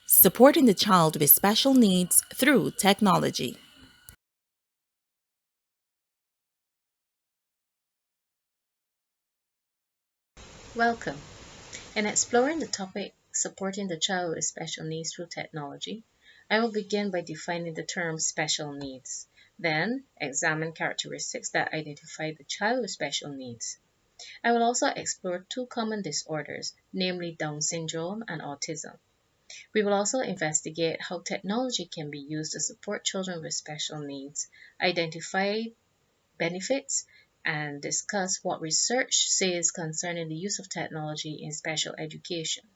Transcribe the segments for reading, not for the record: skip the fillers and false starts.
supporting the child with special needs through technology. Welcome. In exploring the topic supporting the child with special needs through technology, I will begin by defining the term special needs, then examine characteristics that identify the child with special needs. I will also explore two common disorders, namely Down syndrome and autism. We will also investigate how technology can be used to support children with special needs, identify benefits, and discuss what research says concerning the use of technology in special education.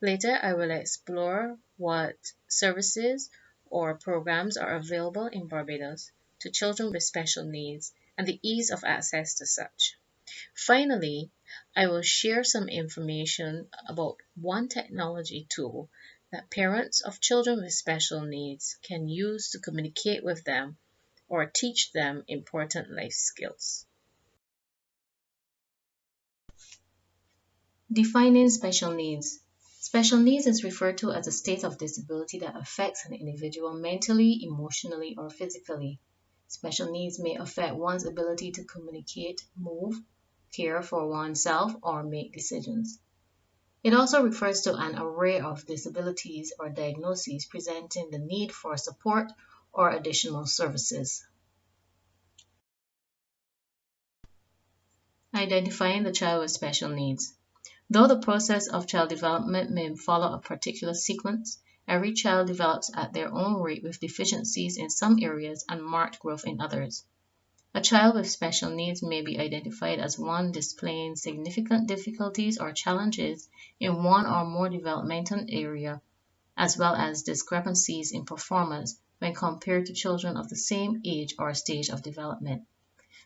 Later, I will explore what services or programs are available in Barbados to children with special needs and the ease of access to such. Finally, I will share some information about one technology tool that parents of children with special needs can use to communicate with them or teach them important life skills. Defining special needs. Special needs is referred to as a state of disability that affects an individual mentally, emotionally, or physically. Special needs may affect one's ability to communicate, move, care for oneself, or make decisions. It also refers to an array of disabilities or diagnoses presenting the need for support or additional services. Identifying the child with special needs. Though the process of child development may follow a particular sequence, every child develops at their own rate with deficiencies in some areas and marked growth in others. A child with special needs may be identified as one displaying significant difficulties or challenges in one or more developmental area, as well as discrepancies in performance when compared to children of the same age or stage of development.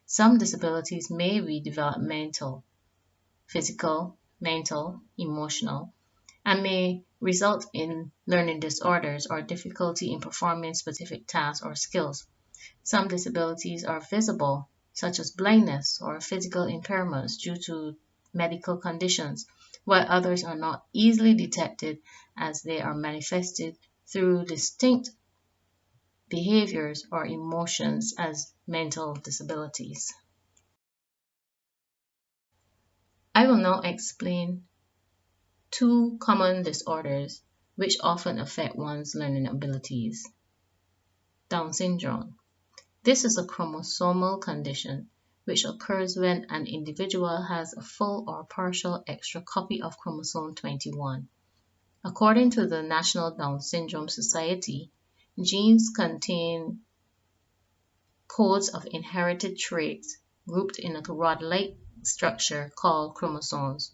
Some disabilities may be developmental, physical, mental, emotional, and may result in learning disorders or difficulty in performing specific tasks or skills. Some disabilities are visible, such as blindness or physical impairments due to medical conditions, while others are not easily detected as they are manifested through distinct behaviors or emotions as mental disabilities. I will now explain two common disorders which often affect one's learning abilities. Down syndrome. This is a chromosomal condition which occurs when an individual has a full or partial extra copy of chromosome 21. According to the National Down Syndrome Society, genes contain codes of inherited traits grouped in a rod-like structure called chromosomes.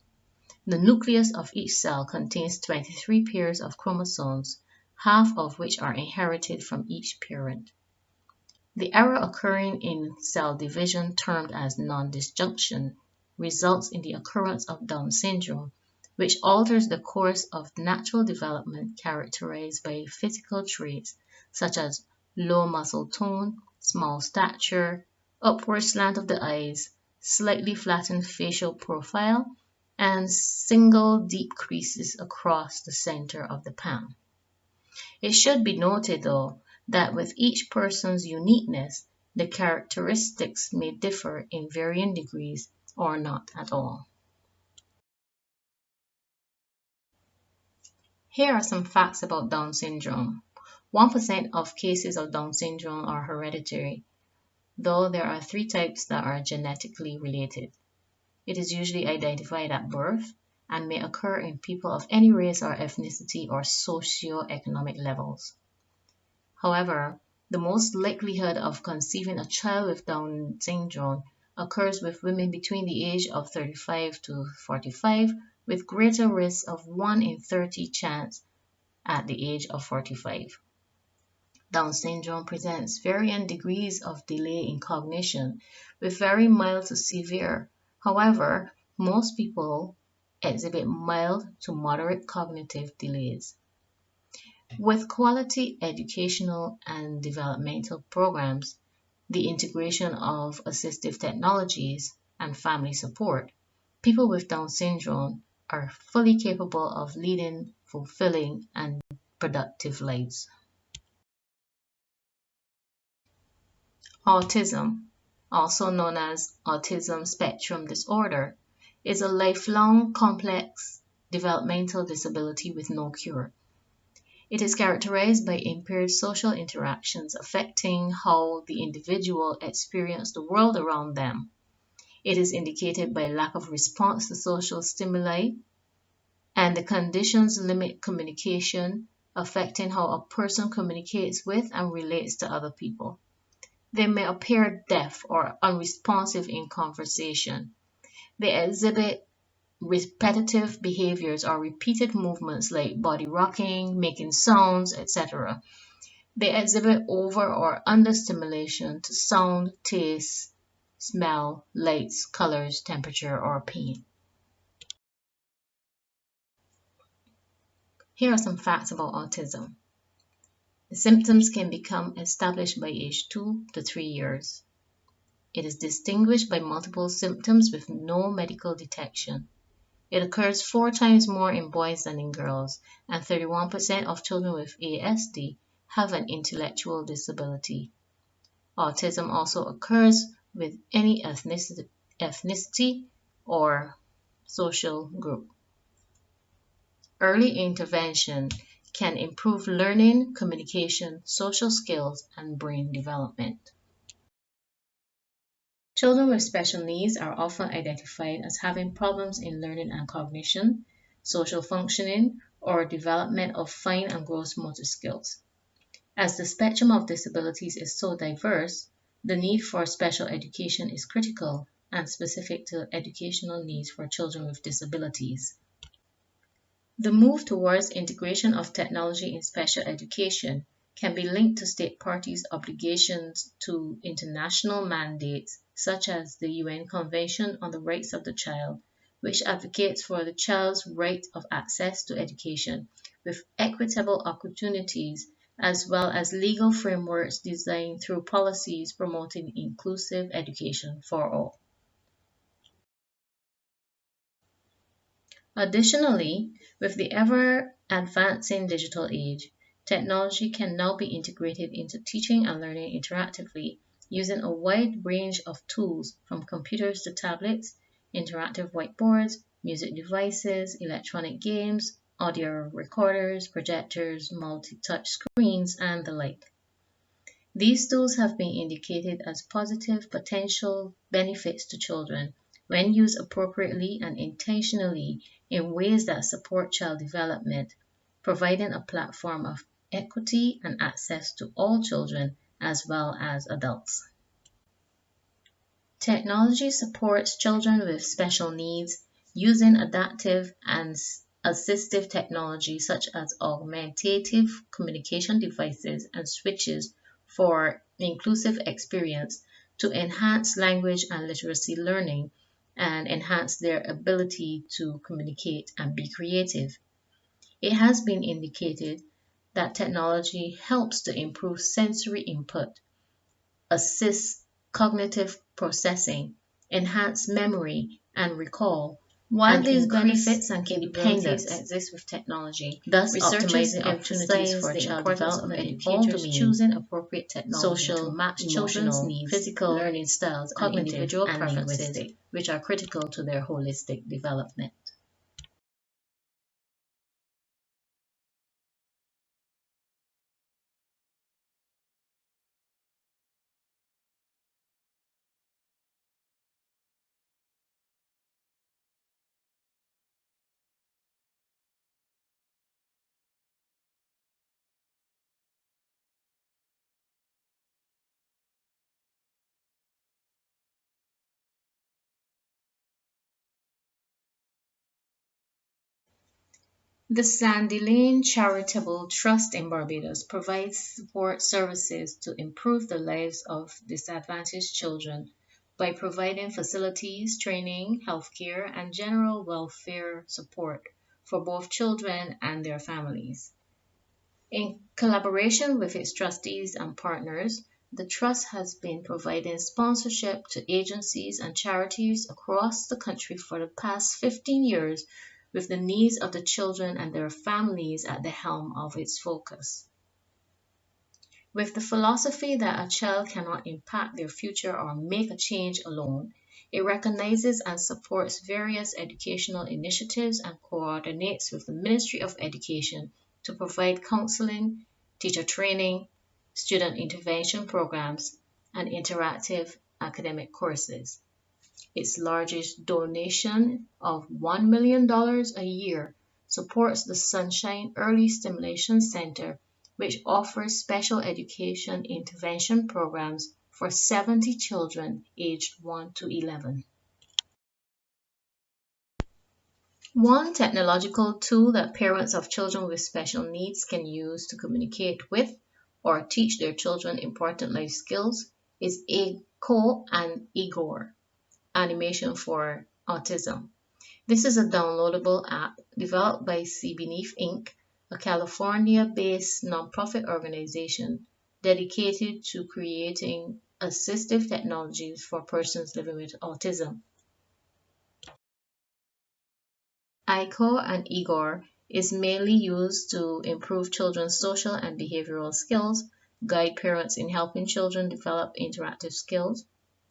The nucleus of each cell contains 23 pairs of chromosomes, half of which are inherited from each parent. The error occurring in cell division, termed as non-disjunction, results in the occurrence of Down syndrome, which alters the course of natural development characterized by physical traits such as low muscle tone, small stature, upward slant of the eyes, slightly flattened facial profile, and single deep creases across the center of the palm. It should be noted, though, that with each person's uniqueness, the characteristics may differ in varying degrees or not at all. Here are some facts about Down syndrome. 1% of cases of Down syndrome are hereditary, though there are three types that are genetically related. It is usually identified at birth and may occur in people of any race or ethnicity or socio-economic levels. However, the most likelihood of conceiving a child with Down syndrome occurs with women between the age of 35 to 45, with greater risk of 1 in 30 chance at the age of 45. Down syndrome presents varying degrees of delay in cognition, with very mild to severe. However, most people exhibit mild to moderate cognitive delays. With quality educational and developmental programs, the integration of assistive technologies, and family support, people with Down syndrome are fully capable of leading fulfilling and productive lives. Autism, also known as autism spectrum disorder, is a lifelong complex developmental disability with no cure. It is characterized by impaired social interactions affecting how the individual experiences the world around them. It is indicated by lack of response to social stimuli, and the conditions limit communication, affecting how a person communicates with and relates to other people. They may appear deaf or unresponsive in conversation. They exhibit repetitive behaviors or repeated movements like body rocking, making sounds, etc. They exhibit over or under stimulation to sound, taste, smell, lights, colors, temperature, or pain. Here are some facts about autism. The symptoms can become established by age 2 to 3 years. It is distinguished by multiple symptoms with no medical detection. It occurs 4 times more in boys than in girls, and 31% of children with ASD have an intellectual disability. Autism also occurs with any ethnicity or social group. Early intervention can improve learning, communication, social skills, and brain development. Children with special needs are often identified as having problems in learning and cognition, social functioning, or development of fine and gross motor skills. As the spectrum of disabilities is so diverse, the need for special education is critical and specific to educational needs for children with disabilities. The move towards integration of technology in special education can be linked to state parties' obligations to international mandates such as the UN Convention on the Rights of the Child, which advocates for the child's right of access to education with equitable opportunities, as well as legal frameworks designed through policies promoting inclusive education for all. Additionally, with the ever-advancing digital age, technology can now be integrated into teaching and learning interactively using a wide range of tools from computers to tablets, interactive whiteboards, music devices, electronic games, audio recorders, projectors, multi-touch screens, and the like. These tools have been indicated as positive potential benefits to children when used appropriately and intentionally in ways that support child development, providing a platform of equity and access to all children as well as adults. Technology supports children with special needs using adaptive and assistive technology such as augmentative communication devices and switches for inclusive experience to enhance language and literacy learning and enhance their ability to communicate and be creative. It has been indicated that technology helps to improve sensory input, assist cognitive processing, enhance memory and recall, while these benefits and capabilities exist with technology, thus optimizing opportunities for child development in all domains, choosing appropriate technology to match children's needs, physical, learning styles, cognitive, and individual preferences, which are critical to their holistic development. The Sandy Lane Charitable Trust in Barbados provides support services to improve the lives of disadvantaged children by providing facilities, training, healthcare, and general welfare support for both children and their families. In collaboration with its trustees and partners, the Trust has been providing sponsorship to agencies and charities across the country for the past 15 years with the needs of the children and their families at the helm of its focus. With the philosophy that a child cannot impact their future or make a change alone, it recognizes and supports various educational initiatives and coordinates with the Ministry of Education to provide counseling, teacher training, student intervention programs, and interactive academic courses. Its largest donation of $1 million a year supports the Sunshine Early Stimulation Center, which offers special education intervention programs for 70 children aged 1 to 11. One technological tool that parents of children with special needs can use to communicate with or teach their children important life skills is ECHO and Igor, animation for autism. This is a downloadable app developed by CBNEF Inc., a California-based nonprofit organization dedicated to creating assistive technologies for persons living with autism. ICO and Igor is mainly used to improve children's social and behavioral skills, guide parents in helping children develop interactive skills,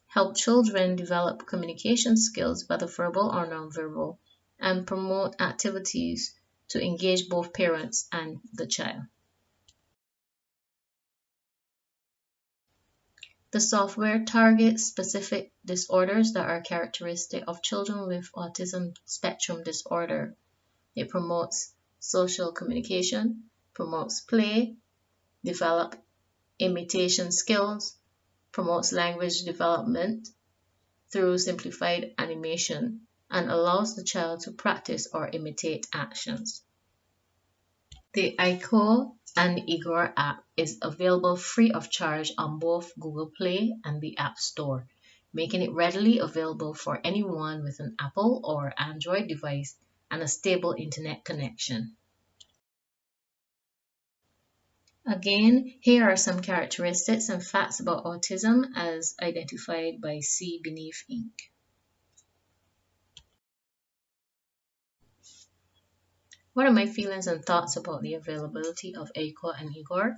help children develop communication skills, whether verbal or nonverbal, and promote activities to engage both parents and the child. The software targets specific disorders that are characteristic of children with autism spectrum disorder. It promotes social communication, promotes play, develop imitation skills, promotes language development through simplified animation, and allows the child to practice or imitate actions. The ICO and Igor app is available free of charge on both Google Play and the App Store, making it readily available for anyone with an Apple or Android device and a stable internet connection. Again, here are some characteristics and facts about autism as identified by CBNEF Inc. What are my feelings and thoughts about the availability of ECHO and Igor?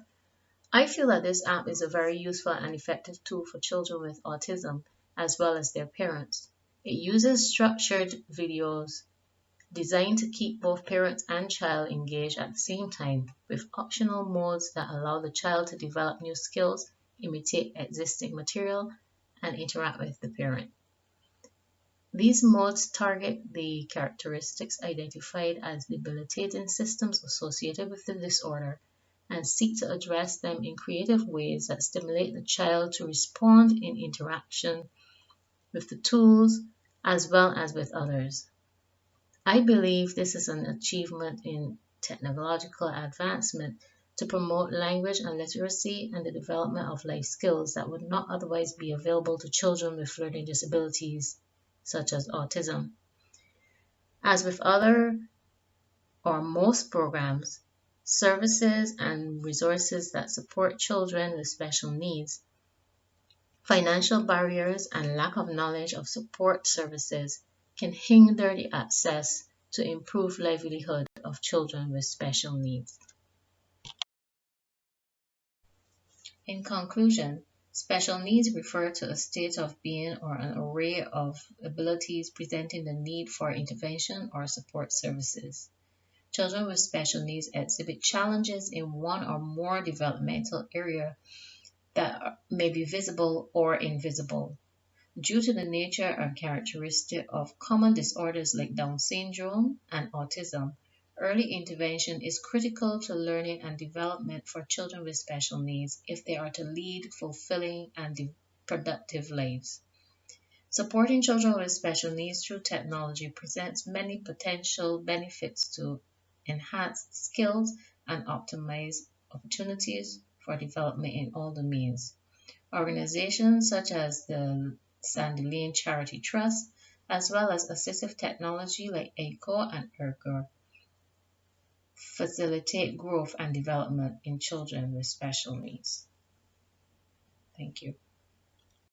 I feel that this app is a very useful and effective tool for children with autism as well as their parents. It uses structured videos designed to keep both parents and child engaged at the same time, with optional modes that allow the child to develop new skills, imitate existing material, and interact with the parent. These modes target the characteristics identified as debilitating symptoms associated with the disorder and seek to address them in creative ways that stimulate the child to respond in interaction with the tools as well as with others. I believe this is an achievement in technological advancement to promote language and literacy and the development of life skills that would not otherwise be available to children with learning disabilities such as autism. As with other or most programs, services and resources that support children with special needs, financial barriers and lack of knowledge of support services can hinder the access to improve livelihood of children with special needs. In conclusion, special needs refer to a state of being or an array of abilities presenting the need for intervention or support services. Children with special needs exhibit challenges in one or more developmental areas that may be visible or invisible. Due to the nature and characteristic of common disorders like Down syndrome and autism, early intervention is critical to learning and development for children with special needs if they are to lead fulfilling and productive lives. Supporting children with special needs through technology presents many potential benefits to enhance skills and optimize opportunities for development in all domains. Organizations such as the Sandy Lane Charity Trust, as well as assistive technology like ECHO and Igor, facilitate growth and development in children with special needs. Thank you.